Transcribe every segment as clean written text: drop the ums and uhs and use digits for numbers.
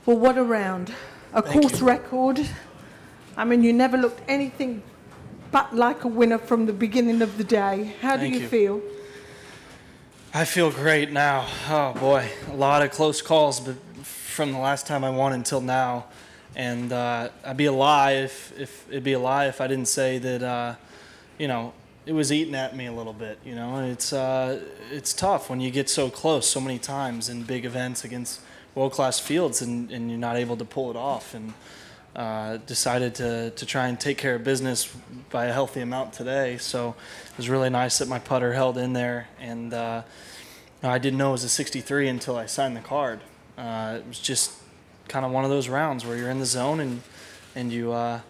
Well, what a round. A course record. I mean, you never looked anything but like a winner from the beginning of the day. How do you feel? I feel great now. Oh, boy. A lot of close calls but from the last time I won until now. And I'd be a lie if it'd be a lie if I didn't say that, you know, it was eating at me a little bit. You know, it's tough when you get so close so many times in big events against world-class fields and you're not able to pull it off. And decided to try and take care of business by a healthy amount today. So it was really nice that my putter held in there. And I didn't know it was a 63 until I signed the card. It was just kind of one of those rounds where you're in the zone and you're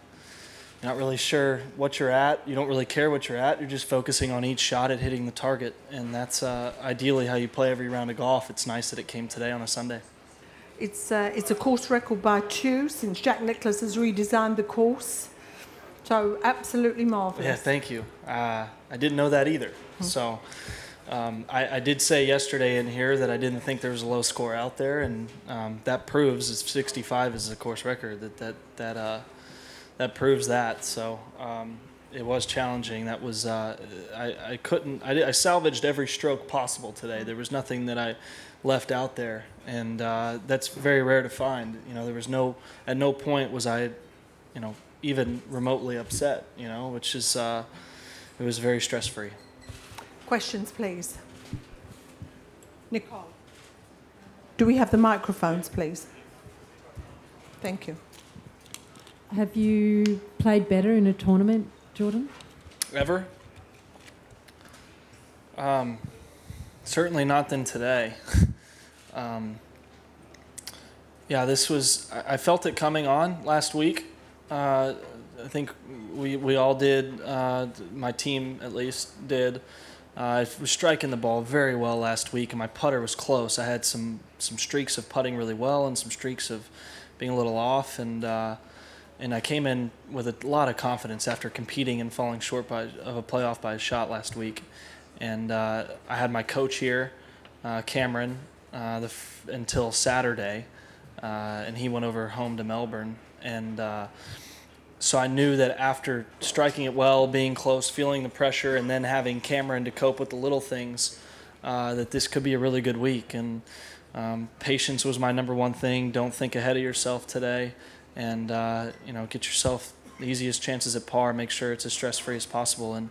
not really sure what you're at. You don't really care what you're at. You're just focusing on each shot at hitting the target. And that's ideally how you play every round of golf. It's nice that it came today on a Sunday. It's a course record by 2 since Jack Nicklaus has redesigned the course. So absolutely marvellous. Yeah, thank you. I didn't know that either. So I did say yesterday in here that I didn't think there was a low score out there, and that proves, if 65 is a course record, that proves that. So it was challenging. That was I salvaged every stroke possible today. There was nothing that I left out there, and that's very rare to find. You know, there was at no point was I, you know, even remotely upset. You know, which is it was very stress-free. Questions, please. Nicole, do we have the microphones, please? Thank you. Have you played better in a tournament, Jordan? Ever? Certainly not than today. Yeah, this was, I felt it coming on last week. I think we all did, my team at least did. I was striking the ball very well last week, and my putter was close. I had some streaks of putting really well and some streaks of being a little off, and I came in with a lot of confidence after competing and falling short of a playoff by a shot last week. And I had my coach here, Cameron, until Saturday, and he went over home to Melbourne. And so I knew that after striking it well, being close, feeling the pressure, and then having Cameron to cope with the little things, that this could be a really good week. And patience was my #1 thing. Don't think ahead of yourself today. And you know, get yourself the easiest chances at par. Make sure it's as stress-free as possible. And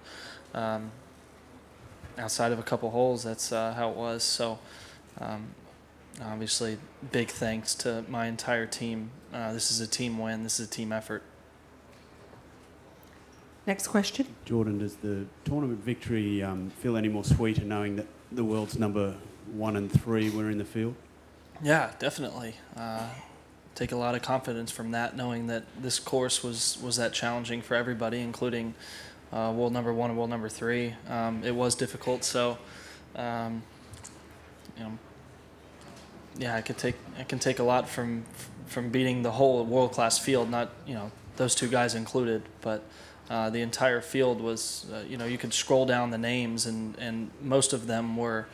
outside of a couple holes, that's how it was. So obviously, big thanks to my entire team. This is a team win. This is a team effort. Next question. Jordan, does the tournament victory feel any more sweeter knowing that the world's #1 and 3 were in the field? Yeah, definitely. Take a lot of confidence from that, knowing that this course was that challenging for everybody, including world #1 and world #3. It was difficult, so you know, yeah, I can take a lot from beating the whole world-class field, not, you know, those 2 guys included, but the entire field was, you know, you could scroll down the names, and most of them were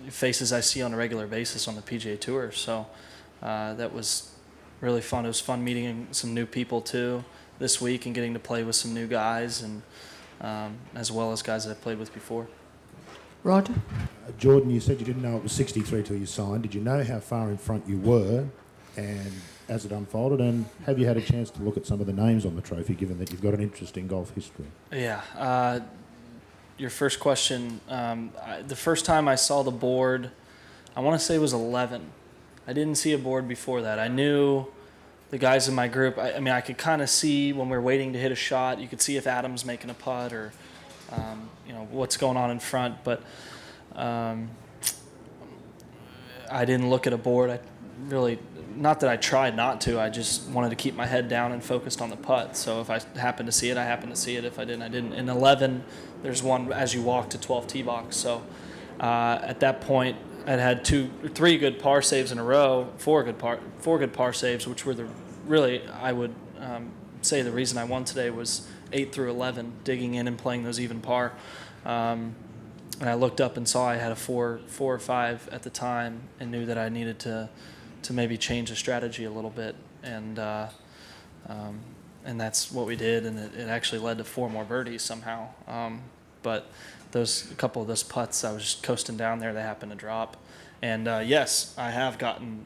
faces I see on a regular basis on the PGA Tour. So that was really fun. It was fun meeting some new people too this week and getting to play with some new guys, and as well as guys that I've played with before. Rod? Jordan, you said you didn't know it was 63 till you signed. Did you know how far in front you were, and as it unfolded, and have you had a chance to look at some of the names on the trophy, given that you've got an interesting golf history? Yeah. Your first question, the first time I saw the board, I want to say it was 11. I didn't see a board before that. I knew the guys in my group. I mean, I could kind of see when we were waiting to hit a shot. You could see if Adam's making a putt or, you know, what's going on in front. But I didn't look at a board. I really, not that I tried not to. I just wanted to keep my head down and focused on the putt. So if I happened to see it, I happened to see it. If I didn't, I didn't. In 11, there's one as you walk to 12 tee box. So at that point, I'd had 3 good par saves in a row, 4 good par saves, which were I would say the reason I won today was 8 through 11, digging in and playing those even par. And I looked up and saw I had a 4 or 5 at the time, and knew that I needed to maybe change the strategy a little bit, and that's what we did, and it actually led to 4 more birdies somehow. But a couple of those putts, I was just coasting down there, they happened to drop. And yes, I have gotten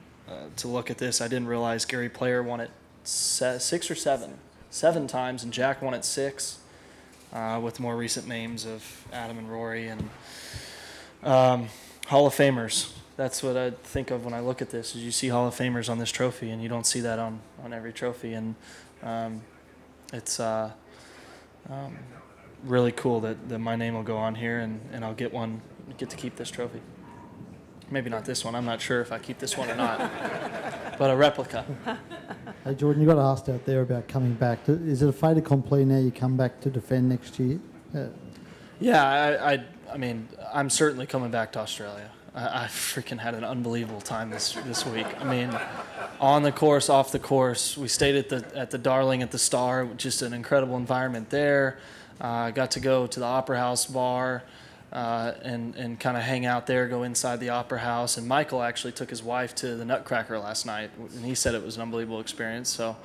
to look at this. I didn't realize Gary Player won it 6 or 7 times, and Jack won it 6, with more recent names of Adam and Rory, and Hall of Famers. That's what I think of when I look at this, is you see Hall of Famers on this trophy, and you don't see that on every trophy. And it's really cool that my name will go on here, and I'll get to keep this trophy. Maybe not this one. I'm not sure if I keep this one or not, but a replica. Hey, Jordan, you got asked out there about coming back. Is it a fait accompli now you come back to defend next year? Yeah, I mean, I'm certainly coming back to Australia. I freaking had an unbelievable time this week. I mean, on the course, off the course. We stayed at the Darling at the Star, just an incredible environment there. Got to go to the Opera House bar and kind of hang out there, go inside the Opera House. And Michael actually took his wife to the Nutcracker last night, and he said it was an unbelievable experience. So,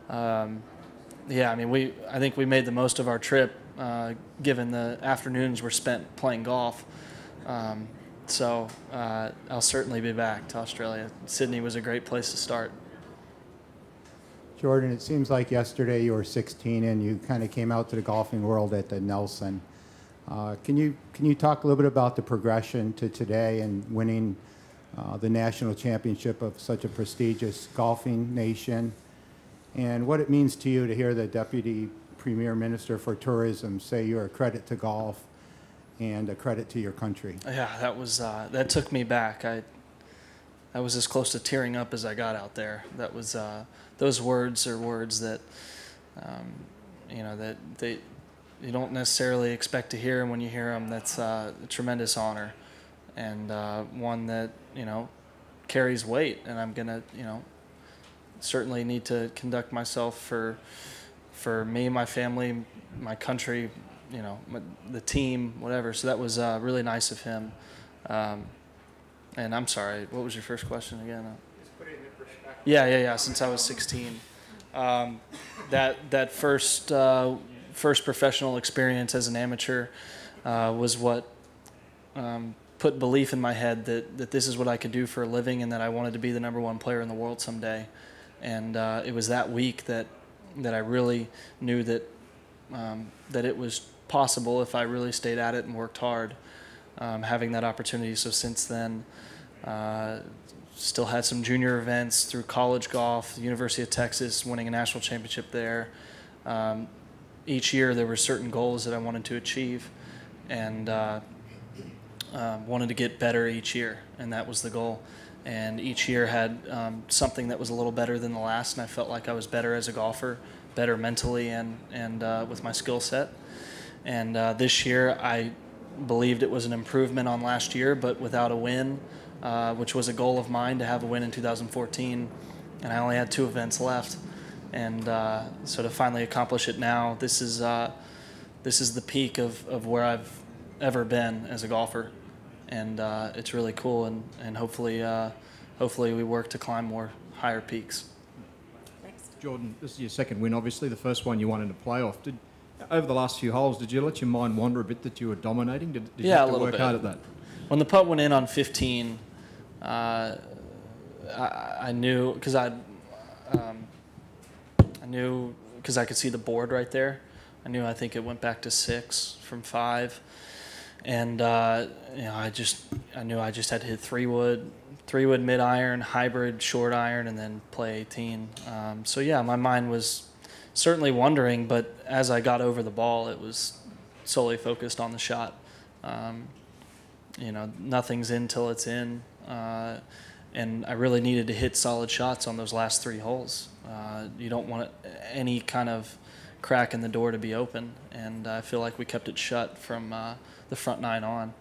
yeah, I mean, I think we made the most of our trip, given the afternoons were spent playing golf. So I'll certainly be back to Australia. Sydney was a great place to start. Jordan, it seems like yesterday you were 16 and you kind of came out to the golfing world at the Nelson. Can you talk a little bit about the progression to today and winning the national championship of such a prestigious golfing nation, and what it means to you to hear the Deputy Premier Minister for Tourism say you're a credit to golf and a credit to your country? Yeah, that took me back. I was as close to tearing up as I got out there. That was those words are words that that you don't necessarily expect to hear, and when you hear them, that's a tremendous honor, and one that carries weight. And I'm gonna certainly need to conduct myself for me, my family, my country, the team, whatever. So that was really nice of him. And I'm sorry, what was your first question again? Just put it in perspective. Yeah. Since I was 16, that first professional experience as an amateur was what put belief in my head that this is what I could do for a living, and that I wanted to be the #1 player in the world someday. And it was that week that I really knew that it was possible if I really stayed at it and worked hard, having that opportunity. So since then, still had some junior events through college golf, the University of Texas, winning a national championship there. Each year there were certain goals that I wanted to achieve, and wanted to get better each year, and that was the goal. And each year had something that was a little better than the last, and I felt like I was better as a golfer, better mentally and with my skill set. And this year I believed it was an improvement on last year, but without a win, which was a goal of mine to have a win in 2014, and I only had 2 events left. And so to finally accomplish it now, this is the peak of where I've ever been as a golfer, and it's really cool. And hopefully we work to climb more higher peaks. Jordan, this is your second win, obviously. The first one you won in a playoff. Over the last few holes, did you let your mind wander a bit that you were dominating? Did you have to work hard at that? When the putt went in on 15, I knew, because I could see the board right there. I think it went back to 6 from 5, and I knew I just had to hit 3-wood mid iron, hybrid short iron, and then play 18. So yeah, my mind was certainly wondering, but as I got over the ball, it was solely focused on the shot. Nothing's in till it's in, and I really needed to hit solid shots on those last 3 holes. You don't want any kind of crack in the door to be open, and I feel like we kept it shut from the front 9 on.